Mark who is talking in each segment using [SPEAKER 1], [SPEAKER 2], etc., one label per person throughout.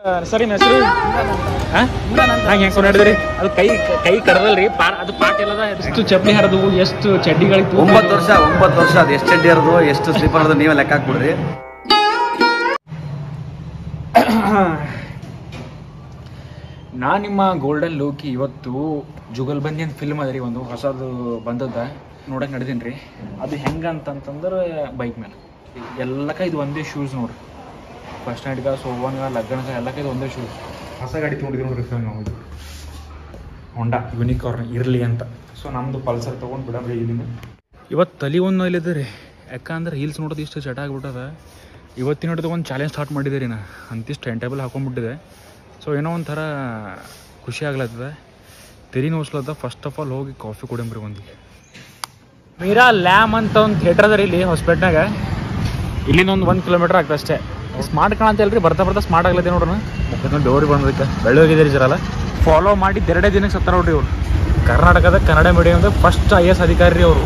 [SPEAKER 1] ಸರಿ ಹೆಸರು ಹೆಂಗೆ ಕೊಂಡಿದ್ರಿ ಅದು ಕೈ ಕಡದಲ್ರಿ ಅದು ಪಾಟ್ ಎಲ್ಲದ ಎಷ್ಟು ಚಪ್ಪಲಿ ಹರಿದು ಎಷ್ಟು ಚಡ್ಡಿಗಳಿತ್ತು
[SPEAKER 2] 9 ವರ್ಷ ಅದು ಎಷ್ಟು ಚಡ್ಡಿ ಹರಿದು ಎಷ್ಟು ಸ್ಲೀಪರ್ ಹರಿದು ನೀವೇ ಲೆಕ್ಕ ಹಾಕ್ಬಿಡ್ರಿ.
[SPEAKER 1] ನಾ ನಿಮ್ಮ ಗೋಲ್ಡನ್ ಲೋಕಿ ಇವತ್ತು ಜುಗಲ್ಬಂದಿ ಅಂತ ಫಿಲ್ಮ್ ಅದ ರೀ, ಒಂದು ಹೊಸದು ಬಂದದ ನೋಡಕ್ಕೆ ನಡೆದೀನಿ ರೀ. ಅದು ಹೆಂಗೆ ಅಂತಂತಂದ್ರೆ ಬೈಕ್ ಮೇಲೆ ಎಲ್ಲಕ್ಕ ಇದು ಒಂದೇ ಶೂಸ್ ನೋಡ್ರಿ. ಫಸ್ಟ್ ನೈಟ್ಗೆ ಸೋವನ್ಗೆ ಲಗ್ನಕ್ಕೆ ಎಲ್ಲಕ್ಕ ಇದು ಒಂದೇ ಶೂಸ್. ಹೊಸ ಗಾಡಿ ತೊಗೊಂಡಿದ್ದೀವಿ ನೋಡ್ರಿ ಸರ್ ನಾವು. ಇದು ಹೊಂಡಾ ಯೂನಿಕಾರ್ನ್ ಇರಲಿ ಅಂತ. ಸೊ ನಮ್ಮದು ಪಲ್ಸರ್ ತೊಗೊಂಡು ಬಿಡಮ್ರಿ ಇಲ್ಲಿಂದ. ಇವತ್ತು ತಲೆ ಒಂದು ಇಲ್ಲಿದೆ ರೀ, ಯಾಕಂದ್ರೆ ರೀಲ್ಸ್ ನೋಡೋದು ಇಷ್ಟು ಚಟ ಆಗ್ಬಿಟ್ಟದ. ಇವತ್ತಿನ ಹಿಡಿದು ಒಂದು ಚಾಲೆಂಜ್ ಸ್ಟಾರ್ಟ್ ಮಾಡಿದೆ ರೀ. ನಾ ಅಂತಿಷ್ಟು ಟೈಮ್ ಟೇಬಲ್ ಹಾಕೊಂಡ್ಬಿಟ್ಟಿದೆ. ಸೊ ಏನೋ ಒಂಥರ ಖುಷಿ ಆಗ್ಲತ್ತದ, ತೆರಿ ನೋಸ್ಲತ್ತ. ಫಸ್ಟ್ ಆಫ್ ಆಲ್ ಹೋಗಿ ಕಾಫಿ ಕುಡಿಯಂಬ್ರಿ ಒಂದಿಗೆ. ಮೀರಾ ಲ್ಯಾಮ್ ಅಂತ ಒಂದು ಥಿಯೇಟರ್ ಅದ ರೀ ಇಲ್ಲಿ ಹೊಸಪೇಟ್ನಾಗ. ಇಲ್ಲಿಂದ ಒಂದು 1 ಕಿಲೋಮೀಟರ್ ಆಗ್ತದೆ ಅಷ್ಟೇ. ಸ್ಮಾರ್ಟ್ ಕಾಣಂತಲ್ರಿ, ಬರ್ತಾ ಸ್ಮಾರ್ಟ್ ಆಗ್ಲತ್ತೆ ನೋಡ್ರಿ. ಮುಖದ ಡೋರಿ ಬಂದದಕ್ಕೆ ಬೆಳ್ಳೋಗಿದ್ದೀರಿ ಜರಲ್ಲ. ಫಾಲೋ ಮಾಡಿದ್ದು 2 ದಿನಕ್ಕೆ ಸತ್ತಾರ ನೋಡ್ರಿ ಇವ್ರು. ಕರ್ನಾಟಕದ ಕನ್ನಡ ಮೀಡಿಯಮ್ದ ಫಸ್ಟ್ IAS ಅಧಿಕಾರಿ ರೀ ಅವರು.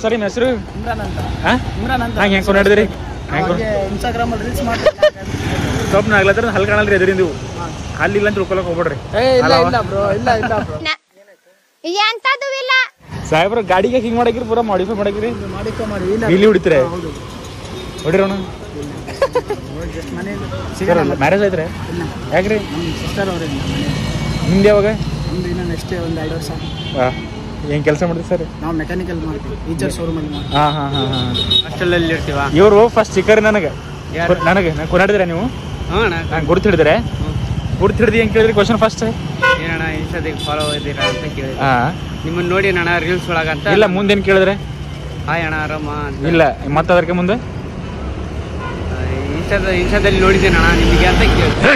[SPEAKER 1] ಸರಿ ನಿಮ್ಮ ಹೆಸರು ಹೆಂಗೆ ಕೊಂಡಿದ್ರಿ?
[SPEAKER 3] ಇನ್ಸ್ಟಾಗ್ರಾಮಲ್ಲಿ ರೀಲ್ಸ್ ಮಾಡಿ
[SPEAKER 1] ಸ್ವಲ್ಪ ಆಗ್ಲತ್ತರ ಹಲ್ ಕಾಣಲ್ರಿ ಎದುರಿಂದ ನೀವು. ಅಲ್ಲಿಲ್ಲ ಅಂತ ತಿಳ್ಕೊಳಕ್ ಹೋಗ್ಬೇಡ್ರಿ. ಸಾಹೇಬ್ರ ಗಾಡಿಗೆ ಹಿಂಗ್ ಮಾಡಾಕಿರಿ, ಪೂರಾ ಮಾಡಿಫೈ ಮಾಡಾಕಿರಿ, ಇಲ್ಲಿ ಹೊಡಿತೀರಿ ಹೊಡಿರೋಣ. ಮ್ಯಾರೇಜ್ ಆಯ್ತ್ರಿ? ಯಾಕ್ರಿ? ನಿಮ್ದು ಯಾವಾಗ?
[SPEAKER 3] ನೆಕ್ಸ್ಟ್ ಒಂದು 2 ವರ್ಷ.
[SPEAKER 1] ಏನ್ ಕೆಲಸ ಮಾಡ್ತೀವಿ ಸರ್?
[SPEAKER 3] ನಾವು ಮೆಕ್ಯಾನಿಕಲ್ ಮಾಡ್ತೀವಿ, ಈಜರ್ ಶೋರೂಮ್ ಅಲ್ಲಿ.
[SPEAKER 2] ಹಾಸ್ಟೆಲಲ್ಲಿ ಇರ್ತೀವ.
[SPEAKER 1] ಇವರು ಫಸ್ಟ್ ಚಿಕ್ಕರಿ ನನಗೆ ನಾನು ಕೊನಾಡಿದ್ರೆ ನೀವು ನಾನು ಗುರ್ತು ಹಿಡಿದ್ರೆ ಗುರ್ತು ಹಿಡ್ದು ಹೆಂಗೆ ಕೇಳಿದ್ರಿ ಕ್ವಶನ್ ಫಸ್ಟ್?
[SPEAKER 2] ಏನಣ್ಣ ಇನ್ಸ್ಟಾದಾಗ ಫಾಲೋ ಇದ್ದೀರಾ ಅಂತ ಕೇಳಿದ್ರಿ. ನಿಮ್ಮನ್ನ ನೋಡಿ ಅಣ್ಣ ರೀಲ್ಸ್ ಒಳಗಂತ.
[SPEAKER 1] ಇಲ್ಲ ಮುಂದೇನು ಕೇಳಿದ್ರೆ?
[SPEAKER 2] ಹಾಯ್ ಅಣ್ಣ ಆರಾಮ?
[SPEAKER 1] ಇಲ್ಲ ಮತ್ತೆ ಅದಕ್ಕೆ ಮುಂದೆ
[SPEAKER 2] ಇನ್ಸ್ಟಾದಲ್ಲಿ ನೋಡಿದ್ದೇನೆ ಅಣ್ಣ ನಿಮಗೆ ಅಂತ ಕೇಳಿದ್ರಿ.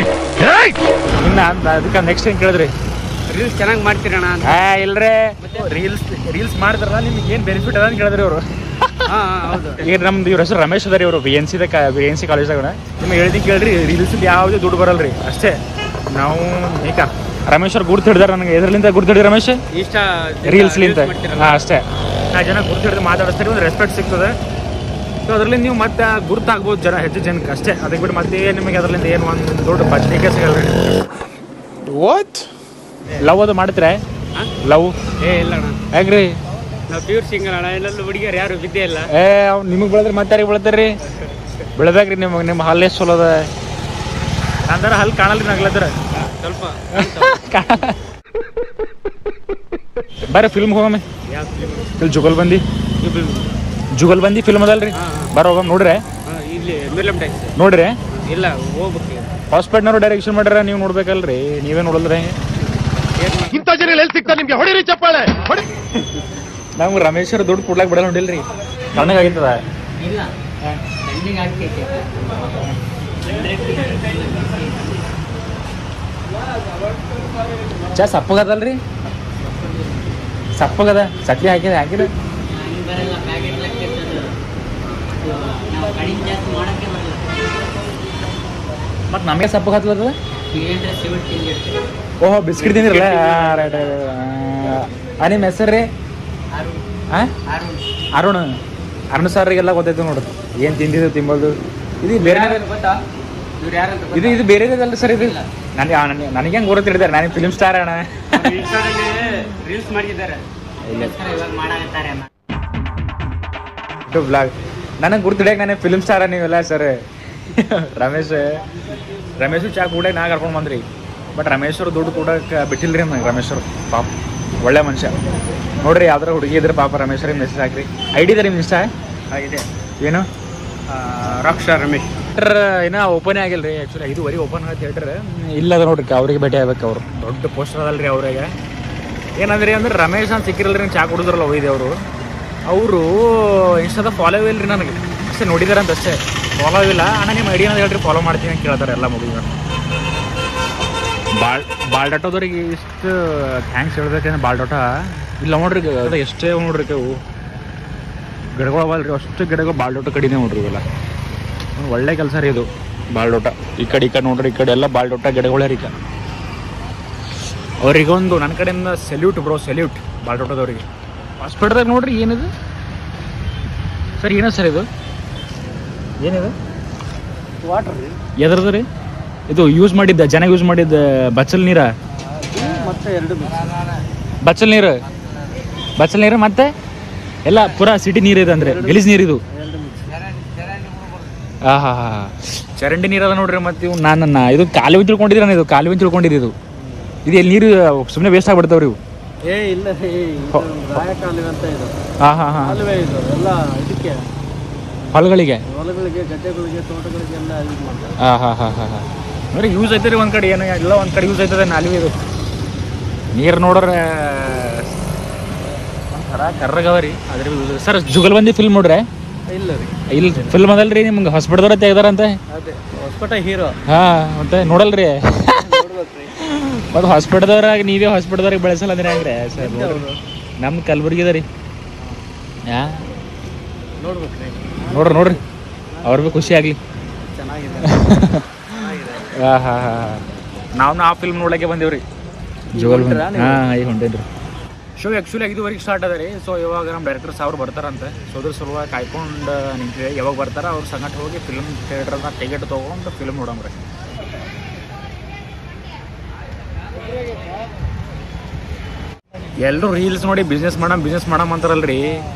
[SPEAKER 1] ಇನ್ನ ಅದಕ್ಕೆ ನೆಕ್ಸ್ಟ್ ಏನು ಕೇಳಿದ್ರಿ?
[SPEAKER 2] ರೀಲ್ಸ್ ಚೆನ್ನಾಗಿ ಮಾಡ್ತೀರಣ್ಣ ಅಂತ.
[SPEAKER 1] ಇಲ್ರೇ ರೀಲ್ಸ್ ಮಾಡಿದ್ರಲ್ಲ ನಿಮ್ಗೆ ಏನು ಬೆನಿಫಿಟ್ ಅದ ಅಂತ ಕೇಳಿದ್ರಿ ಅವರು.
[SPEAKER 2] ಹೌದು.
[SPEAKER 1] ಈಗ ನಮ್ದು ಇವ್ರ ಹೆಸರು ರಮೇಶ್ ಅದ ರೀ. ಅವರು BNC ಕಾಲೇಜ್ದಾಗ ನಿಮ್ಗೆ ಹೇಳ್ದಿ ಕೇಳ್ರಿ, ರೀಲ್ಸ್ ಯಾವುದೇ ದುಡ್ಡು ಬರಲ್ರಿ ಅಷ್ಟೇ. ನಾವು ಈಗ ರಮೇಶ್ ಅವ್ರು ಗುರ್ತು ಹಿಡಿದಾರೆ ನನಗೆ. ಎದ್ರಲಿಂದ ಗುರ್ತು ಹಿಡಿದು ರಮೇಶ್? ರೀಲ್ಸ್ಲಿಂತ. ಅಷ್ಟೇ. 4 ಜನ ಗುರ್ತು ಹಿಡಿದು ಮಾತಾಡಿಸ್ತೀರಿ, ಒಂದು ರೆಸ್ಪೆಕ್ಟ್ ಸಿಗ್ತದೆ. ಸೊ ಅದ್ರಲ್ಲಿ ನೀವು ಮತ್ತೆ ಗುರ್ತಾಗ್ಬೋದು ಹೆಚ್ಚು ಜನಕ್ಕೆ ಅಷ್ಟೇ. ಅದಕ್ಕೆ ಬಿಟ್ಟು ಮತ್ತೆ ನಿಮಗೆ ಅದರಿಂದ ಏನು ಒಂದು ದೊಡ್ಡ ಬಚನಿಕೆ ಸಿಗಲ್ರಿ. ವಾಟ್ ಲವ್ ಅದು ಮಾಡ್ತೀರಾ? ಲವ್
[SPEAKER 2] ಇಲ್ಲ ಅಣ್ಣ.
[SPEAKER 1] ಹೇಗ್ರಿ?
[SPEAKER 2] ನಾವು ಪ್ಯೂರ್ ಸಿಂಗಲ್ ಅಣ್ಣ. ಎಲ್ಲೆಲ್ಲೂ ಹುಡುಗಿಯರು ಯಾರು ಬಿದ್ದೇ ಇಲ್ಲ.
[SPEAKER 1] ಅವ್ನು ನಿಮಗೆ ಬೆಳೆದ್ರೆ ಮತ್ತೆ ಯಾರಿಗೆ ಬೆಳತಾರ್ರಿ? ಬೆಳೆದಾಗ್ರಿ ನಿಮ್ಮ ಹಲ್ಲು ಎಷ್ಟು ಚಲೋ ಅದ. ಅಂದ್ರೆ ಹಲ್ಲು ಕಾಣಲ್ರಿ ನಗ್ಲತ್ರ
[SPEAKER 2] ಸ್ವಲ್ಪ
[SPEAKER 1] ಬರ್ರಿ ಫಿಲ್ಮ್ ಹೋಗಮ್ಮೆ. ಇಲ್ಲಿ ಜುಗಲ್ಬಂದಿ ಫಿಲ್ಮ್ ಅದಲ್ರಿ, ಬರ ಹೋಗಮ್ ನೋಡ್ರಿ.
[SPEAKER 2] ಇಲ್ಲಿ
[SPEAKER 1] ನೋಡ್ರಿ.
[SPEAKER 2] ಇಲ್ಲ ಹೋಗ್ಬೇಕು.
[SPEAKER 1] ಹಾಸ್ಪಿಟ್ನವ್ರು ಡೈರೆಕ್ಷನ್ ಮಾಡ್ಯಾರ, ನೀವು ನೋಡ್ಬೇಕಲ್ರಿ. ನೀವೇ ನೋಡಲ್ರಿ.
[SPEAKER 4] ಇಂಥ ಜನ ಎಲ್ಲಿ ಸಿಗ್ತಾರೆ ನಿಮ್ಗೆ? ಹೊಡಿರಿ ಚಪ್ಪಾಳೆ ಹೊಡಿ.
[SPEAKER 1] ನಮ್ಗೆ ರಮೇಶ್ವರ ದುಡ್ಡು ಕೊಡ್ಲಾಕ್ ಬಿಡಲ್ಲ ನೋಡಿಲ್ರಿ. ತಣ್ಣಗಾಗಿತ್ತದ. ಚಾ ಸಪ್ಪಗದಲ್ರಿ? ಸಪ್ಪಗದ. ಸಕ್ರಿ ಹಾಕಿದ ಮತ್ ನಮಗೆ ಸಪ್ಪಗ ಹತ್ತದ. ಓಹೋ ಬಿಸ್ಕಿಟ್ ತಿಂದಿರಲ್ಲ. ರೈಟ್. ನಿಮ್ಮ ಹೆಸರು ರೀ? ಅರುಣ್ ಸಾರಿಗೆಲ್ಲ ಗೊತ್ತೈತೆ ನೋಡ್ರಿ ಏನು ತಿಂದಿದ್ದು ತಿಂಬೋದು. ಇದು ಬೇರೆ ಇದು ಬೇರೆದಲ್ಲ ಸರ್. ಇದು ನನಗೆ ಹೆಂಗೆ ಗೊತ್ತು ಹಿಡಿದಾರೆ? ನಾನು ಫಿಲ್ಮ್ ಸ್ಟಾರ್ ಅಣ್ಣ.
[SPEAKER 2] ರೀಲ್ಸ್ ಮಾಡಿದ್ದಾರೆ.
[SPEAKER 1] ಬ್ಲಾಗ್ ನನಗೆ ಗುರ್ತು ಹಿಡಿಯಕ್ಕೆ ನಾನು ಫಿಲ್ಮ್ ಸ್ಟಾರ. ನೀವೆಲ್ಲ ಸರ್ ರಮೇಶ್ ಚಾ ಕೂಡಕ್ಕೆ ನಾ ಕರ್ಕೊಂಡು ಬಂದ್ರಿ. ಬಟ್ ರಮೇಶ್ವರ್ ದುಡ್ಡು ಕೂಡಕ್ಕೆ ಬಿಟ್ಟಿಲ್ರಿ ನಂಗೆ. ರಮೇಶ್ವರ್ ಪಾಪ ಒಳ್ಳೆ ಮನುಷ್ಯ ನೋಡ್ರಿ. ಯಾವ್ದಾರ ಹುಡುಗಿ ಇದ್ರೆ ಪಾಪ ರಮೇಶ್ವರಿಗೆ ಮೆಸೇಜ್ ಹಾಕ್ರಿ. ID ಇದೆ ನಿಮ್ಮ ಇಷ್ಟ
[SPEAKER 2] ಆಗಿದೆ.
[SPEAKER 1] ಏನು?
[SPEAKER 2] ರಾಕ್ಷಾ ರಮೇಶ್
[SPEAKER 1] ಇನ್ನೂ ಓಪನ್ ಆಗಿಲ್ಲ ರೀ. ಆ್ಯಕ್ಚುಲಿ 5 ಓಪನ್ ಆಗ ಥಿಯೇಟರ್ ಇಲ್ಲದ ನೋಡ್ರಿ. ಅವ್ರಿಗೆ ಭೇಟಿ ಆಗ್ಬೇಕು. ಅವ್ರು ದೊಡ್ಡ ಪೋಸ್ಟರ್ ಅದಲ್ರಿ ಅವ್ರಿಗೆ. ಏನಂದ್ರಿ ಅಂದ್ರೆ ರಮೇಶ್ ಅಂತ ಸಿಕ್ಕಿರಲ್ರಿ, ಚಾ ಕುಡಿದ್ರಲ್ಲ ಒಯ್ದೆ ಅವರು ಇನ್ಸ್ಟಾದ ಫಾಲೋ ಇಲ್ರಿ ನನಗೆ. ಅಷ್ಟೇ ನೋಡಿದಾರೆ ಅಂತ ಅಷ್ಟೇ, ಫಾಲೋ ಇಲ್ಲ. ಅಣ್ಣ ನಿಮ್ಮ ID ಅನ್ನೋದು ಹೇಳ್ರಿ, ಫಾಲೋ ಮಾಡ್ತೀನಿ ಅಂತ ಕೇಳ್ತಾರೆ ಎಲ್ಲ ಮುಗಿದ. ಬಾಲ್ಡಾಟೋದವ್ರಿಗೆ ಇಷ್ಟು ಥ್ಯಾಂಕ್ಸ್ ಹೇಳ್ಬೇಕಂದ್ರೆ ಬಾಲ್ಡಾಟ ಇಲ್ಲ ನೋಡ್ರಿ. ಅದು ಎಷ್ಟೇ ನೋಡ್ರಿ ಅವು ಗಿಡಗಳು ಅವಲ್ರಿ, ಅಷ್ಟು ಗಿಡಗಳು ಬಾಲ್ಡೋಟ ಕಡಿಮೆ ನೋಡ್ರಿ. ಇವೆಲ್ಲ ಒಳ್ಳೆ ಕೆಲಸ ರೀ ಇದು ಬಾಲ್ಡೋಟ. ಈ ಕಡೆ ನೋಡ್ರಿ, ಈ ಕಡೆ ಎಲ್ಲ ಬಾಲ್ಡೋಟ ಗಿಡಗಳೇ ರೀ. ಅವ್ರಿಗೊಂದು ನನ್ನ ಕಡೆಯಿಂದ ಸೆಲ್ಯೂಟ್ ಬ್ರೋ, ಸೆಲ್ಯೂಟ್ ಬಾಲ್ಡೋಟದವ್ರಿಗೆ. ಹಾಸ್ಪಿಟಲ್ದಾಗ ನೋಡ್ರಿ ಏನಿದು ಸರ್? ಏನೋ ಸರ್ ಇದು ಏನಿದೆ?
[SPEAKER 3] ವಾಟರ್ ರೀ.
[SPEAKER 1] ಎದ್ರದ್ದು ರೀ? ಇದು ಯೂಸ್ ಮಾಡಿದ್ದ ಜನ ಯೂಸ್ ಮಾಡಿದ್ದ ಬಚ್ಚಲ್ ನೀರ
[SPEAKER 2] ಮತ್ತೆ 2
[SPEAKER 1] ಬಚ್ಚಲ್ ನೀರು ಮತ್ತೆ ಎಲ್ಲ ಪೂರಾ ಸಿಟಿ ನೀರು ಇದೆ ಅಂದ್ರೆ ಗಲೀಜ್ ನೀರು ಇದು ಹಾ ಚರಂಡಿ ನೀರು ಅದ ನೋಡ್ರಿ. ಮತ್ತೆ ಇವು ನಾನು ಇದು ಕಾಲುವೆ ತಿಳ್ಕೊಂಡಿದ್ರೆ ನಾನು ಇದು ಕಾಲುವೆ ತಿಳ್ಕೊಂಡಿದ್ದು ಇದು ಎಲ್ಲಿ ನೀರು ಸುಮ್ಮನೆ ವೇಸ್ಟ್ ಆಗ್ಬಿಡ್ತಾವ್ರಿ ಇವು.
[SPEAKER 2] ಇಲ್ಲ ಕಾಲುವೆ ಅಂತ ಇದು.
[SPEAKER 1] ಹಾ
[SPEAKER 2] ಕಾಲುವೆ ಇದು ಎಲ್ಲ ಇದಕ್ಕೆ
[SPEAKER 1] ಹೊಲಗಳಿಗೆ
[SPEAKER 2] ಗದ್ದೆಗಳಿಗೆ ತೋಟಗಳಿಗೆ ಎಲ್ಲ ಯೂಸ್ ಮಾಡ್ತಾರೆ.
[SPEAKER 1] ಹಾ ಅಂದ್ರೆ ಯೂಸ್ ಐತೆ ರೀ ಒಂದು ಕಡೆ ಏನು ಎಲ್ಲ ಒಂದು ಕಡೆ ಯೂಸ್ ಆಯ್ತದೆ ನಾಲ್ವೇ ಇದು ನೀರು ನೋಡ್ರೆ ಒಂಥರ ಕರ್ರಗವ ರೀ ಅದ್ರ ಸರ್ ಜುಗಲ್ಬಂದಿ ಫಿಲ್ಮ್ ನೋಡ್ರೆ
[SPEAKER 2] ಇಲ್ಲ ರೀ
[SPEAKER 1] ಇಲ್ಲಿ ಫಿಲ್ಮ್ ಅದಲ್ರಿ ನಿಮ್ಗೆ ಹಾಸ್ಪಿಟಲ್ದವ್ರ ತೆಗ್ದಾರಂತೆ
[SPEAKER 2] ಅದೇ ಹೊಸಪೇಟೆ ಹೀರೋ.
[SPEAKER 1] ಹಾ ಮತ್ತೆ ನೋಡಲ್ರಿ ಮತ್ತು ಹಾಸ್ಪಿಟಲ್ದವ್ರಾಗ ನೀವೇ ಹಾಸ್ಪಿಟಲ್ದವ್ರಿಗೆ ಬೆಳೆಸಲ್ಲ ಅಂದ್ರೆ ಹೆಂಗ್ರೆ ಸರ್ ನಮ್ಮ ಕಲಬುರ್ಗಿ ಅದ ರೀ ನೋಡ್ರಿ ಅವ್ರ ಭೀ ಖುಷಿ ಆಗಲಿ. ಹಾ ನಾವು ಆ ಫಿಲ್ಮ್ ನೋಡಕ್ಕೆ ಬಂದೇವ್ರಿ ಜುಗಲ್ಬಂದಿ. ಈಗ ಹೊಂಟೇನ್ರಿ ಶೋ ಆ್ಯಕ್ಚುಲಿ ಇದುವರೆಗೆ ಸ್ಟಾರ್ಟ್ ಅದ ರೀ. ಸೊ ಇವಾಗ ನಮ್ಮ ಡೈರೆಕ್ಟರ್ಸ್ ಅವ್ರು ಬರ್ತಾರಂತೆ. ಸೊ ಅದ್ರ ಸಲುವಾಗಿ ಕಾಯ್ಕೊಂಡು ನಿಂತಿದೆ ಯಾವಾಗ ಬರ್ತಾರ ಅವ್ರ ಸಂಗಟ ಹೋಗಿ ಫಿಲ್ಮ್ ಥಿಯೇಟ್ರನ್ನ ಟಿಕೆಟ್ ತೊಗೊಂಡು ಫಿಲ್ಮ್ ನೋಡಮ್ರಿ. ಎಲ್ಲರೂ ರೀಲ್ಸ್ ನೋಡಿ ಬಿಸ್ನೆಸ್ ಮಾಡಮ್ ಅಂತಾರಲ್ರಿ.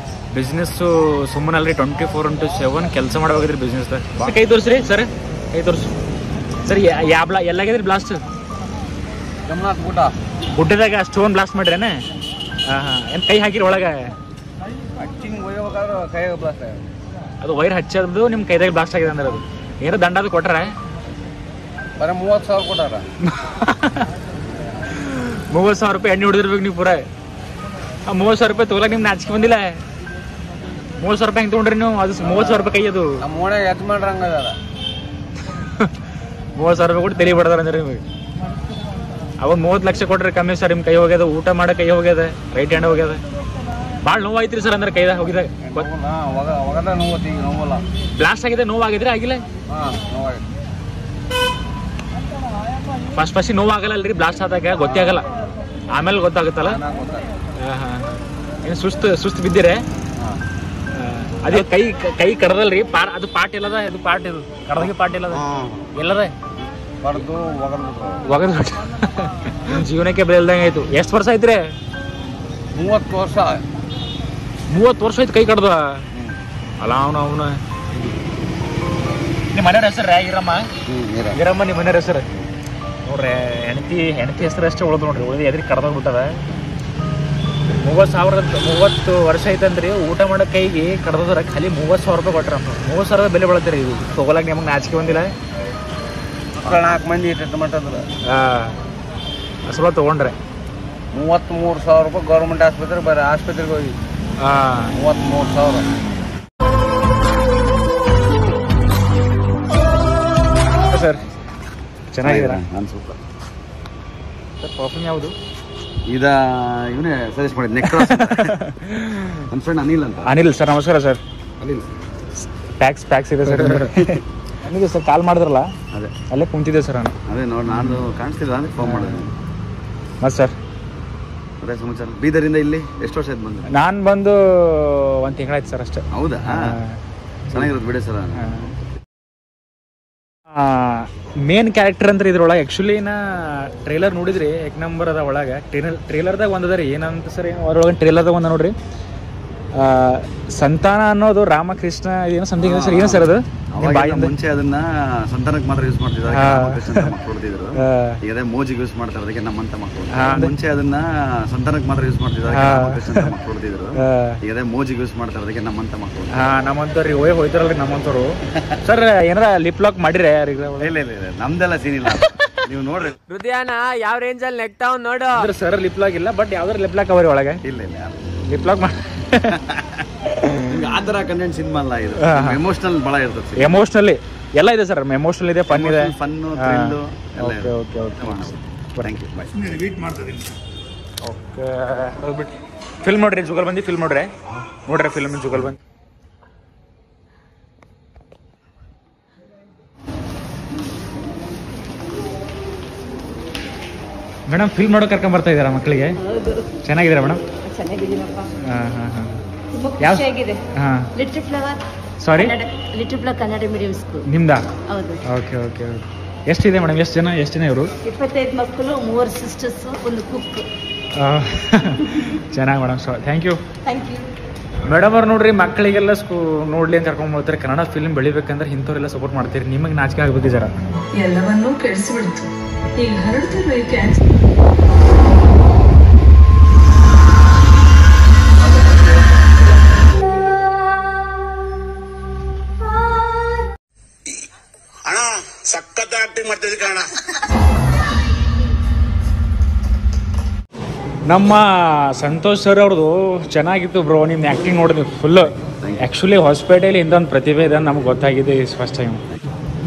[SPEAKER 1] ಬಿಸ್ನೆಸ್ಸು ಸುಮ್ಮನೆ ಅಲ್ರಿ 24/7 ಕೆಲಸ ಮಾಡಬೇಕ್ರಿ ಬಿಸ್ನೆಸ್ದಾಗ. ಕೈ ತೋರಿಸ್ರಿ ಸರ್, ಕೈ ತೋರಿಸಿ ಸರ್. ಎಲ್ಲಾಗ್ಯದ್ರಿ ಬ್ಲಾಸ್ಟ್? ಗುಡ್ಡದಾಗ ಸ್ಟೋನ್ ಬ್ಲಾಸ್ಟ್ ಮಾಡ್ರೇನೆ? ಏನು ಕೈ ಹಾಕಿರಿ ಒಳಗೆ? ಅದು ವೈರ್ ಹಚ್ಚೋದು ನಿಮ್ಮ ಕೈದಾಗ ಬ್ಲಾಸ್ಟ್ ಆಗಿದೆ ಅಂದ್ರೆ ಅದು ಏನೋ ದಂಡ ಅದು ಕೊಟ್ಟಾರ?
[SPEAKER 2] 30,000 ಕೊಟ್ಟಾರ.
[SPEAKER 1] 30,000 ರೂಪಾಯಿ ಎಣ್ಣೆ ಹೊಡೆದಿರ್ಬೇಕು ನೀವು ಪೂರ. 30,000 ರೂಪಾಯಿ ತೊಗೊಳಕ್ ನಿಮ್ಗೆ ನಾಚಿಕೆ ಬಂದಿಲ್ಲ? 30,000 ರೂಪಾಯಿ ಹೆಂಗೆ ತೊಗೊಂಡ್ರಿ ನೀವು? ಅದು 30,000 ರೂಪಾಯಿ ಕೈ ಅದು 30,000 ರೂಪಾಯಿ ಕೊಟ್ಟು ತಲೆ ಬಡ್ದಾರ ಅಂದ್ರೆ ನಿಮಗೆ. ಅವಾಗ 30 ಲಕ್ಷ ಕೊಟ್ರೆ ಕಮ್ಮಿ ಸರ್. ನಿಮ್ಮ ಕೈ ಹೋಗ್ಯದ, ಊಟ ಮಾಡೋ ಕೈ ಹೋಗ್ಯದ, ರೈಟ್ ಹ್ಯಾಂಡ್ ಹೋಗ್ಯದ. ಭಾಳ ನೋವು ಐತ್ರಿ ಸರ್ ಅಂದ್ರೆ ಕೈದಾಗ ಹೋಗಿದಾಗ. ಬ್ಲಾಸ್ಟ್ ಆಗಿದೆ, ನೋವಾಗಿದ್ರೆ ಆಗಿಲ್ಲ? ಫಸ್ಟ್ ನೋವು ಆಗಲ್ಲ ಅಲ್ರಿ ಬ್ಲಾಸ್ಟ್ ಆದಾಗ? ಗೊತ್ತೇ ಆಗಲ್ಲ, ಆಮೇಲೆ ಗೊತ್ತಾಗುತ್ತಲ್ಲ. ಏನು ಸುಸ್ತು ಬಿದ್ದಿರೆ? ಅದೇ ಕೈ ಕಡದಲ್ರಿ ಅದು ಪಾರ್ಟ್ ಎಲ್ಲದ? ಇದು ಪಾರ್ಟ್ ಇದು ಕಡದಾಗಿ ಪಾರ್ಟ್ ಎಲ್ಲದ? ಎಲ್ಲದ ಒಗದ್ ಜೀವನಕ್ಕೆ ಬೆಳೆಲ್ದಂಗೆ ಆಯ್ತು. ಎಷ್ಟು ವರ್ಷ ಆಯ್ತ್ರಿ?
[SPEAKER 2] 30 ವರ್ಷ.
[SPEAKER 1] 30 ವರ್ಷ ಆಯ್ತು ಕೈ ಕಡ್ದ? ಅಲ್ಲ ಅವನ ನಿಮ್ಮ ಮನೆಯವ್ರ ಹೆಸರು ಈರಮ್ಮ? ನಿಮ್ಮ ಮನೆಯವ್ರ ಹೆಸರು ನೋಡ್ರಿ. ಹೆಂಡತಿ ಹೆಸರು ಅಷ್ಟೇ ಉಳ್ದು ನೋಡ್ರಿ, ಉಳಿದು ಎದ್ರಿಗೆ ಕಡ್ದೋಗ್ಬಿಟ್ಟದ. 30 ವರ್ಷ ಐತಂದ್ರಿ. ಊಟ ಮಾಡೋ ಕೈಗೆ ಕಡ್ದೋದ್ರ ಖಾಲಿ 30,000 ರೂಪಾಯಿ ಕೊಟ್ರ. 30,000 ಬೆಲೆ ಬಳತ್ತೀರಿ ಇದು ತೊಗೊಳಕ್. ನಿಮಗೆ ನಾಚಿಕೆ ಬಂದಿಲ್ಲ?
[SPEAKER 2] 4 ಮಂದಿ ಮಟ್ಟದ್ರ
[SPEAKER 1] ಅಸಲ ತೊಗೊಂಡ್ರೆ
[SPEAKER 2] 33,000 ರೂಪಾಯಿ ಗೌರ್ಮೆಂಟ್ ಆಸ್ಪತ್ರೆ ಬರೀ ಆಸ್ಪತ್ರೆಗೆ ಹೋಗಿ 33,000.
[SPEAKER 1] ಸರ್ ಚೆನ್ನಾಗಿದ್ದೀರಾ?
[SPEAKER 2] ನಾನು ಸೂಪರ್
[SPEAKER 1] ಸರ್. ಪರ್ಫ್ಯೂಮ್ ಯಾವುದು?
[SPEAKER 2] ಇವನೇ ಸಜೆಸ್ಟ್ ಮಾಡಿದ್ ನೆಕ್ ಕ್ರಾಸ್. ನನ್ನ ಫ್ರೆಂಡ್ ಅನಿಲ್
[SPEAKER 1] ಸರ್. ನಮಸ್ಕಾರ ಸರ್.
[SPEAKER 2] ಅನಿಲ್
[SPEAKER 1] ಪ್ಯಾಕ್ಸ್ ಇದೆ ಸರ್. ನನಗೆ ಸರ್ ಕಾಲ್ ಮಾಡಿದ್ರಲ್ಲ,
[SPEAKER 2] ಅದೇ
[SPEAKER 1] ಅಲ್ಲೇ ಕುಂತಿದ್ದೆ ಸರ್ ನಾನು.
[SPEAKER 2] ಅದೇ ನೋಡಿ, ನಾನು ಕಾಣಿಸ್ತಿಲ್ಲ ಅಂದ್ರೆ ಫೋನ್ ಮಾಡಿದೆ.
[SPEAKER 1] ಮತ್ತು ಸರ್
[SPEAKER 2] ಅದೇ ಸಮಾಚಾರ. ಬೀದರಿಂದ ಇಲ್ಲಿ ಎಷ್ಟು ವರ್ಷ ಆಯ್ತು ಬಂದು?
[SPEAKER 1] ನಾನು ಬಂದು 1 ತಿಂಗಳಾಯ್ತು ಸರ್ ಅಷ್ಟೇ.
[SPEAKER 2] ಹೌದಾ? ಚೆನ್ನಾಗಿರೋದು ಬಿಡಿ ಸರ್.
[SPEAKER 1] ಮೇನ್ ಕ್ಯಾರೆಕ್ಟರ್ ಅಂದ್ರೆ ಇದ್ರೊಳಗೆ ಆ್ಯಕ್ಚುಲಿ ಟ್ರೇಲರ್ ನೋಡಿದ್ರಿ, 1 ನಂಬರ್ ಅದ ಒಳಗೆ. ಟ್ರೇಲರ್ದಾಗ ಒಂದದ ರೀ, ಏನಂತ ಸರ್ ಅದ್ರೊಳಗೆ ಟ್ರೇಲರ್ದಾಗ ಒಂದ ನೋಡ್ರಿ. ಸಂತಾನ ಅನ್ನೋದು ರಾಮಕೃಷ್ಣ ಏನೋ ಸಮಥಿಂಗ್ ಸರ್. ಏನು ಸರ್ ಅದು?
[SPEAKER 2] ಮುಂಚೆ ಅದನ್ನ ಸಂತಾನಕ್ಕೆ ಮಾತ್ರ ಯೂಸ್ ಮಾಡ್ತಿದ್ದಾರೆ, ಮಕ್ಕಳು ಹೊಡ್ತಿದ್ರು. ಈಗ ಅದೇ ಮೋಜಿಗೆ ಯೂಸ್ ಮಾಡ್ತಾರೆ, ಅದಕ್ಕೆ ನಮ್ಮಂತ ಮಕ್ಕಳು. ಮುಂಚೆ ಅದನ್ನ ಸಂತಾನಕ್ಕೆ ಮಾತ್ರ ಯೂಸ್ ಮಾಡ್ತಿದ್ದಾರೆ, ಮಕ್ಕಳು ಹೊಡ್ತಿದ್ರು. ಈಗ ಅದೇ ಮೋಜಿಗೆ ಯೂಸ್ ಮಾಡ್ತಾರೆ, ಅದಕ್ಕೆ ನಮ್ಮಂತ ಮಕ್ಕಳು.
[SPEAKER 1] ನಮ್ಮಂತವ್ರಿ ಹೋಯ್ತಾರಲ್ರಿ ನಮ್ಮಂತವ್ರು. ಸರ್ ಏನಾರ ಲಿಪ್ ಲಾಕ್ ಮಾಡಿದ್ರೆ?
[SPEAKER 2] ಇಲ್ಲ ನಮ್ದೆಲ್ಲ ಸೀನ್ ಇಲ್ಲ, ನೀವು ನೋಡ್ರಿ.
[SPEAKER 5] ಹೃದಯನ ಯಾವ ರೇಂಜಲ್ಲಿ ನೆಕ್ತಾವ್ ನೋಡು.
[SPEAKER 1] ಸರ್ ಲಿಪ್ ಲಾಕ್ ಇಲ್ಲ, ಬಟ್ ಯಾವ್ದಾರು ಲಿಪ್ ಲಾಕ್ ಅವರಿ ಒಳಗೆ?
[SPEAKER 2] ಇಲ್ಲ
[SPEAKER 1] ಲಿಪ್ ಲಾಕ್ ಮಾಡಿ
[SPEAKER 2] ಆ ಥರ ಕಂಟೆಂಟ್ ಸಿನಿಮಾ ಅಲ್ಲ ಇದು. ಎಮೋಷನಲ್ ಭಾಳ ಇರ್ತದೆ.
[SPEAKER 1] ಎಮೋಷನಲಿ ಎಲ್ಲ ಇದೆ ಸರ್. ಎಮೋಷನಲ್ ಇದೆ, ಫನ್ ಇದೆ. ಓಕೆ ಫಿಲ್ಮ್ ನೋಡ್ರಿ, ಜುಗಲ್ಬಂದಿ ಫಿಲ್ಮ್ ನೋಡ್ರಿ ಫಿಲ್ಮ್ ಜುಗಲ್ಬಂದಿ. ಮೇಡಮ್ ಫಿಲ್ಮ್ ನೋಡೋಕೆ ಕರ್ಕೊಂಡ್ ಬರ್ತಾ ಇದ್ದಾರಾ ಮಕ್ಕಳಿಗೆ? ಚೆನ್ನಾಗಿದ್ದೀರಾ ಮೇಡಮ್?
[SPEAKER 6] ಚೆನ್ನಾಗಿದ್ದೀನಪ್ಪ.
[SPEAKER 1] ಯಾವ?
[SPEAKER 6] Little flower.
[SPEAKER 1] Sorry,
[SPEAKER 6] little flower Kannada medium school.
[SPEAKER 1] ನಿಮ್ದಾ?
[SPEAKER 6] ಹೌದು.
[SPEAKER 1] ಓಕೆ ಎಷ್ಟಿದೆ ಮೇಡಮ್? ಎಷ್ಟು ಜನ ಇವರು?
[SPEAKER 6] 25 ಮಕ್ಕಳು, 3 ಸಿಸ್ಟರ್ಸ್, ಒಂದು ಕುಕ್.
[SPEAKER 1] ಚೆನ್ನಾಗಿ madam. So thank you.
[SPEAKER 6] Thank you
[SPEAKER 1] madam ಅವ್ರು ನೋಡ್ರಿ, ಮಕ್ಕಳಿಗೆಲ್ಲ ನೋಡ್ಲಿ ಅಂತ ಕರ್ಕೊಂಡು ಬರ್ತಾರೆ. ಕನ್ನಡ ಫಿಲ್ಮ್ ಬೆಳಿಬೇಕಂದ್ರೆ ಇಂಥವ್ರೆಲ್ಲ ಸಪೋರ್ಟ್ ಮಾಡ್ತೀರಿ. ನಿಮಗೆ ನಾಚಿಕೆ ಆಗ್ಬೇಕು ಜರ.
[SPEAKER 7] ಎಲ್ಲವನ್ನೂ ಕೆಡಿಸಿಬಿಡ್ತು. ಈಗ ಹರಡ್ತಿರುವ ಕ್ಯಾನ್ಸರ್.
[SPEAKER 4] ಅಣ್ಣ ಸಖತ್ ಆಕ್ಟಿಂಗ್ ಮಾಡ್ತಿದ್ದೆ ಕಣ.
[SPEAKER 1] ನಮ್ಮ ಸಂತೋಷ್ ಸರ್ ಅವ್ರದ್ದು ಚೆನ್ನಾಗಿತ್ತು ಬ್ರೋ. ನಿಮ್ಮ ಆ್ಯಕ್ಟಿಂಗ್ ನೋಡಿದ್ವಿ ಫುಲ್. ಆ್ಯಕ್ಚುಲಿ ಹೊಸಪೇಟೆಯಲ್ಲಿ ಇಂದೊಂದು ಪ್ರತಿಭೆ ಇದೆ ನಮ್ಗೆ ಗೊತ್ತಾಗಿದೆ ಈ ಫಸ್ಟ್ ಟೈಮ್.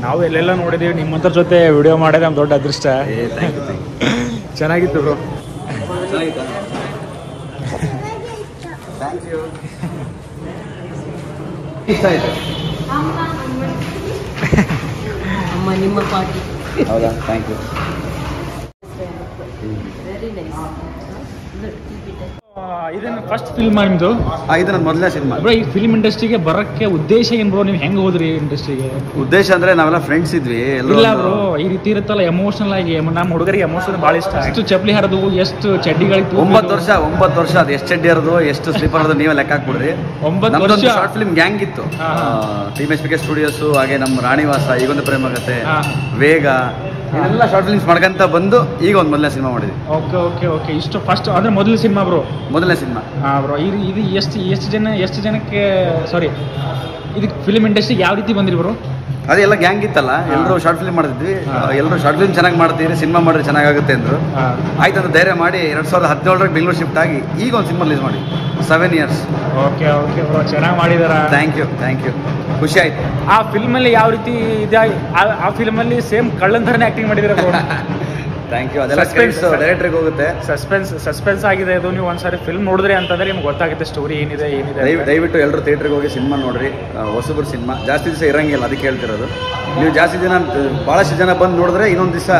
[SPEAKER 1] ನಾವು ಎಲ್ಲೆಲ್ಲ ನೋಡಿದ್ದೀವಿ, ನಿಮ್ಮಂಥರ ಜೊತೆ ವಿಡಿಯೋ ಮಾಡೋದು ನಮ್ಮ ದೊಡ್ಡ ಅದೃಷ್ಟ. ಚೆನ್ನಾಗಿತ್ತು ಬ್ರೋ.
[SPEAKER 6] ಅಮ್ಮ ನಿಮ್ಮ ಪಾರ್ಟಿ.
[SPEAKER 2] ಹೌದಾ? Thank you.
[SPEAKER 6] Very nice.
[SPEAKER 1] ಇದನ್ನು ಫಸ್ಟ್ ಫಿಲ್ಮ್ ನಿಮ್ಮದು?
[SPEAKER 2] ಇದು ನನ್ನ ಮೊದಲನೇ ಸಿನಿಮಾ
[SPEAKER 1] ಬ್ರೋ. ಈ ಫಿಲ್ಮ್ ಇಂಡಸ್ಟ್ರಿಗೆ ಬರೋಕ್ಕೆ ಉದ್ದೇಶ ಏನು ಬ್ರೋ? ನೀವು ಹೆಂಗೆ ಹೋದ್ರಿ ಇಂಡಸ್ಟ್ರಿಗೆ?
[SPEAKER 2] ಉದ್ದೇಶ ಅಂದ್ರೆ ನಾವೆಲ್ಲ ಫ್ರೆಂಡ್ಸ್ ಇದ್ವಿ.
[SPEAKER 1] ಇಲ್ಲ ಬ್ರೋ, ಈ ರೀತಿ ಇರುತ್ತಲ್ಲ ಎಮೋಷನಲ್ ಆಗಿ. ನಮ್ಮ ಹುಡುಗರಿಗೆ ಎಮೋಷನ್ ಭಾಳ ಇಷ್ಟ. ಎಷ್ಟು ಚಪ್ಪಲಿ ಹರಿದು, ಎಷ್ಟು ಚಡ್ಡಿಗಳಿತ್ತು.
[SPEAKER 2] 9 ವರ್ಷ ಅದು ಎಷ್ಟು ಚಡ್ಡಿ ಹರಿದು ಎಷ್ಟು ಸ್ಲೀಪರ್ ಹರಿದು ನೀವೇ ಲೆಕ್ಕ ಹಾಕ್ಬಿಡ್ರಿ.
[SPEAKER 1] 9 ವರ್ಷ
[SPEAKER 2] ಶಾರ್ಟ್ ಫಿಲ್ಮ್ ಗ್ಯಾಂಗ್ ಇತ್ತು. ಟೀಮ್ SPK ಸ್ಟುಡಿಯೋಸ್, ಹಾಗೆ ನಮ್ಮ ರಾಣಿವಾಸ, ಈಗೊಂದು ಪ್ರೇಮಕತೆ, ವೇಗ, ಎಲ್ಲ ಶಾರ್ಟ್ ಫಿಲ್ಮ್ಸ್ ಮಾಡ್ಕೊಂತ ಬಂದು ಈಗ ಒಂದು ಮೊದಲನೇ ಸಿನಿಮಾ ಮಾಡಿದ್ವಿ.
[SPEAKER 1] ಓಕೆ. ಇಷ್ಟು ಫಸ್ಟ್ ಅಂದ್ರೆ ಮೊದಲ ಸಿನಿಮಾ ಬ್ರೋ? ಮೊದಲನೇ ಸಿನಿಮಾ. ಬ್ರೋ, ಇದು ಎಷ್ಟು ಜನಕ್ಕೆ ಸಾರಿ ಇದಕ್ಕೆ ಫಿಲ್ಮ್ ಇಂಡಸ್ಟ್ರಿಗೆ ಯಾವ ರೀತಿ ಬಂದಿರಿ ಬ್ರೋ?
[SPEAKER 2] ಅದೇ ಎಲ್ಲ ಗ್ಯಾಂಗ್ ಇತ್ತಲ್ಲ, ಎಲ್ಲರೂ ಶಾರ್ಟ್ ಫಿಲ್ಮ್ ಮಾಡ್ತಿದ್ವಿ. ಎಲ್ಲರೂ ಶಾರ್ಟ್ ಫಿಲ್ಮ್ ಚೆನ್ನಾಗಿ ಮಾಡ್ತೀರಿ, ಸಿನಿಮಾ ಮಾಡಿದ್ರೆ ಚೆನ್ನಾಗುತ್ತೆ ಅಂದ್ರು. ಆಯ್ತು ಅಂತ ಧೈರ್ಯ ಮಾಡಿ 2017 ಬೆಂಗಳೂರು ಶಿಫ್ಟ್ ಆಗಿ ಈಗ ಒಂದು ಸಿನಿಮಾ ರಿಲೀಸ್ ಮಾಡಿ 7 years.
[SPEAKER 1] ಓಕೆ ಬ್ರೋ, ಚೆನ್ನಾಗಿ ಮಾಡಿದಾರ.
[SPEAKER 2] Thank you. ಖುಷಿ ಆಯ್ತು.
[SPEAKER 1] ಆ ಫಿಲ್ಮಲ್ಲಿ ಯಾವ ರೀತಿ ಇದೆ? ಆ ಫಿಲ್ಮಲ್ಲಿ ಸೇಮ್ ಕಳ್ಳನ್ ಥರನೇ ಆಕ್ಟಿಂಗ್ ಮಾಡಿದಿರ ಬ್ರೋ.
[SPEAKER 2] Thank you. ಅದೆಲ್ಲ ಡೈರೆಕ್ಟ್ರಿಗೆ ಹೋಗುತ್ತೆ.
[SPEAKER 1] ಸಸ್ಪೆನ್ಸ್ ಆಗಿದೆ ಅದು. ನೀವು ಒಂದ್ಸಾರಿ ಫಿಲ್ಮ್ ನೋಡಿದ್ರಿ ಅಂತಂದ್ರೆ ನಿಮ್ಗೆ ಗೊತ್ತಾಗುತ್ತೆ ಸ್ಟೋರಿ ಏನಿದೆ.
[SPEAKER 2] ದಯವಿಟ್ಟು ಎಲ್ಲರೂ ಥಿಯೇಟ್ರಿಗೆ ಹೋಗಿ ಸಿನಿಮಾ ನೋಡ್ರಿ. ಹೊಸಬ್ರು ಸಿನಿಮಾ ಜಾಸ್ತಿ ದಿವಸ ಇರಂಗಿಲ್ಲ, ಅದಕ್ಕೆ ಹೇಳ್ತಿರೋದು. ನೀವು ಜಾಸ್ತಿ ಭಾಳಷ್ಟು ಜನ ಬಂದು ನೋಡಿದ್ರೆ ಇನ್ನೊಂದು ದಿವಸ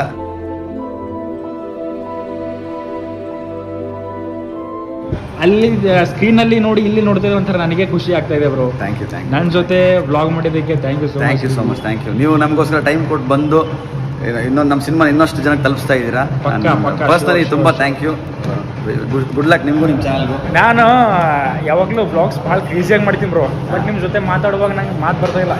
[SPEAKER 1] ಅಲ್ಲಿ ಸ್ಕ್ರೀನ್ ಅಲ್ಲಿ ನೋಡಿ ಇಲ್ಲಿ ನೋಡ್ತಿದ್ರೆ ಒಂಥರ ನನಗೆ ಖುಷಿ ಆಗ್ತಾ ಇದೆ ಬ್ರೋ.
[SPEAKER 2] Thank you.
[SPEAKER 1] ನನ್ನ ಜೊತೆ ವ್ಲಾಗ್ ಮಾಡಿದ್ದಕ್ಕೆ thank you so much.
[SPEAKER 2] Thank you. ನೀವು ನಮಗೋಸ್ಕರ ಟೈಮ್ ಕೊಟ್ಟು ಬಂದು ಇನ್ನೊಂದು ನಮ್ಮ ಸಿನಿಮಾ ಇನ್ನಷ್ಟು ಜನಕ್ಕೆ ತಲುಪಿಸ್ತಾ ಇದ್ದೀರಾ. ಪರ್ಸನಲಿ ತುಂಬಾ ಥ್ಯಾಂಕ್ ಯು. ಗುಡ್ ಲಕ್ ನಿಮಗೂ, ನಿಮ್ಮ ಚಾನಲ್ಗೂ.
[SPEAKER 1] ನಾನು ಯಾವಾಗಲೂ ಬ್ಲಾಗ್ಸ್ ಭಾಳ ಕ್ರೇಜಿಯಾಗಿ ಮಾಡ್ತೀನಿ ಬ್ರೋ, ಬಟ್ ನಿಮ್ಮ ಜೊತೆ ಮಾತಾಡುವಾಗ ನಂಗೆ ಮಾತು ಬರ್ತಾ ಇಲ್ಲ.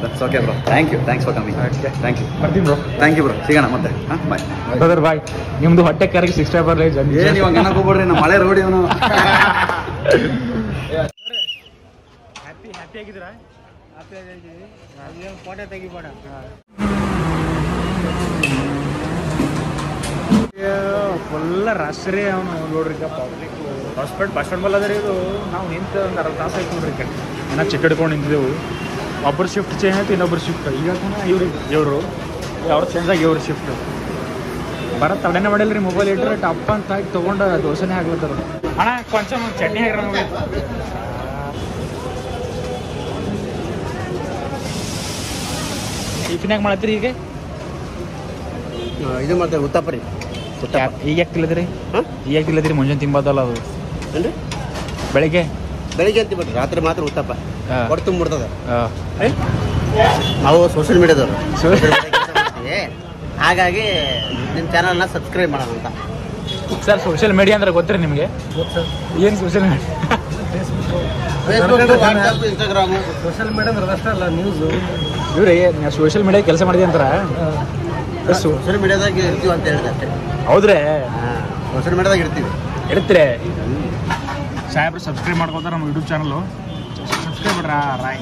[SPEAKER 2] That's okay bro. Thanks for coming. Thank you.
[SPEAKER 1] ಬರ್ತೀನಿ ಬ್ರೋ.
[SPEAKER 2] Thank you bro. ಸಿಗೋಣ ಮತ್ತೆ. Bye
[SPEAKER 1] brother, bye. ನಿಮ್ಮದು ಹೊಟ್ಟೆ ಕರೆಗೆ 6 ಬರ್ಲಿ.
[SPEAKER 2] ನೀವು ಹಂಗೆ ಹೋಗ್ಬಿಡ್ರಿ, ನಮ್ಮ ಮಳೆ ರೋಡಿ ಅವನು.
[SPEAKER 1] ಹ್ಯಾಪಿ ಆಗಿದ್ದೀರಾ?
[SPEAKER 3] ಫೋಟೋ ತೆಗಿಬೋಣ.
[SPEAKER 1] ಫುಲ್ಲ ರಾಷ್ಟ್ರೀಯ ಅವನು ನೋಡ್ರಿ. ಪಬ್ಲಿಕ್ ಹಾಸ್ಪಿಟಲ್ ಬಸ್ ಸ್ಟ್ಯಾಂಡ್ ಬಲ್ಲ ಅದ ರೀ ಇದು. ನಾವು ನಿಂತು ಒಂದು ಅರ್ಧ ತಾಸು ಆಯ್ತು ನೋಡ್ರಿ. ಏನೋ ಚಿಕ್ಕ ಹಿಡ್ಕೊಂಡು ನಿಂತಿದ್ದೆವು. ಒಬ್ಬರು ಶಿಫ್ಟ್ ಚೇಂಜ್ ಆಯ್ತು, ಇನ್ನೊಬ್ಬರು ಶಿಫ್ಟ್. ಈಗ ಇವರು ಅವ್ರು ಚೇಂಜ್ ಆಗಿ ಇವ್ರು ಶಿಫ್ಟ್ ಬರೋ ತಡೆನೇ ಮಾಡಿಲ್ಲ ರೀ. ಮೊಬೈಲ್ ಇಟ್ಟರೆ ಟಪ್ ಅಂತ ಹಾಕಿ ತೊಗೊಂಡು ದೋಸೆನೇ ಆಗ್ಲತ್ತಾರ. ಅಣ್ಣ ಕೊಂಚ ಚಟ್ನಿ ಹಾಕ್ರ ನಮಗೆ. ಟಿಫಿನ್ಯಾಗ ಮಾಡತ್ತೀರಿ ಈಗ?
[SPEAKER 3] ಇದು ಮಾಡ್ತಾರೆ ಉತ್ತಪ್ಪ ರೀ.
[SPEAKER 1] ಈಗ ಯಾಕೆ ತಿಲ್ಲದ್ರಿ? ಈಗ ತಿಲ್ಲದ್ರಿ? ಮುಂಜಾನೆ ತಿಂಬೋದಲ್ಲ ಅದು
[SPEAKER 3] ಅಂದರೆ
[SPEAKER 1] ಬೆಳಿಗ್ಗೆ
[SPEAKER 3] ಅಂತ ಬಿಟ್ರಿ, ರಾತ್ರಿ ಮಾತ್ರ ಉತ್ತಪ್ಪ ಹೊಟ್ಟು ತುಂಬಿಡ್ತದೆ. ನಾವು ಸೋಷಿಯಲ್ ಮೀಡಿಯಾದವರು, ಹಾಗಾಗಿ ನಿಮ್ಮ ಚಾನಲ್ನ ಸಬ್ಸ್ಕ್ರೈಬ್ ಮಾಡೋಣ ಅಂತ.
[SPEAKER 1] ಸರ್, ಸೋಷಿಯಲ್ ಮೀಡಿಯಾ ಅಂದ್ರೆ ಗೊತ್ತಿರಿ ನಿಮಗೆ? ಏನು social media?
[SPEAKER 3] WhatsApp, Instagram.
[SPEAKER 8] Social media ಅಂದ್ರೆ ಅಷ್ಟೇ ಅಲ್ಲ, ನ್ಯೂಸು.
[SPEAKER 1] ಇವ್ರಿ ಸೋಷಿಯಲ್ ಮೀಡಿಯಾ ಕೆಲಸ ಮಾಡಿದೆ ಅಂತಾರ?
[SPEAKER 3] ಸೋಷಿಯಲ್ ಮೀಡಿಯಾದಾಗ ಇರ್ತೀವಿ ಅಂತ ಹೇಳಿದೆ ಅಷ್ಟೇ.
[SPEAKER 1] ಹೌದ್ರಿ?
[SPEAKER 3] ಸೋಷಿಯಲ್ ಮೀಡಿಯಾದಾಗ
[SPEAKER 1] ಇರ್ತೀರಿ. ಸಾಹೇಬ್ರು ಸಬ್ಸ್ಕ್ರೈಬ್ ಮಾಡ್ಕೋತಾರೆ ನಮ್ಮ ಯೂಟ್ಯೂಬ್ ಚಾನಲ್ಲು. ಸಬ್ಸ್ಕ್ರೈಬ್ ಮಾಡ್ರ ರಾಯ್.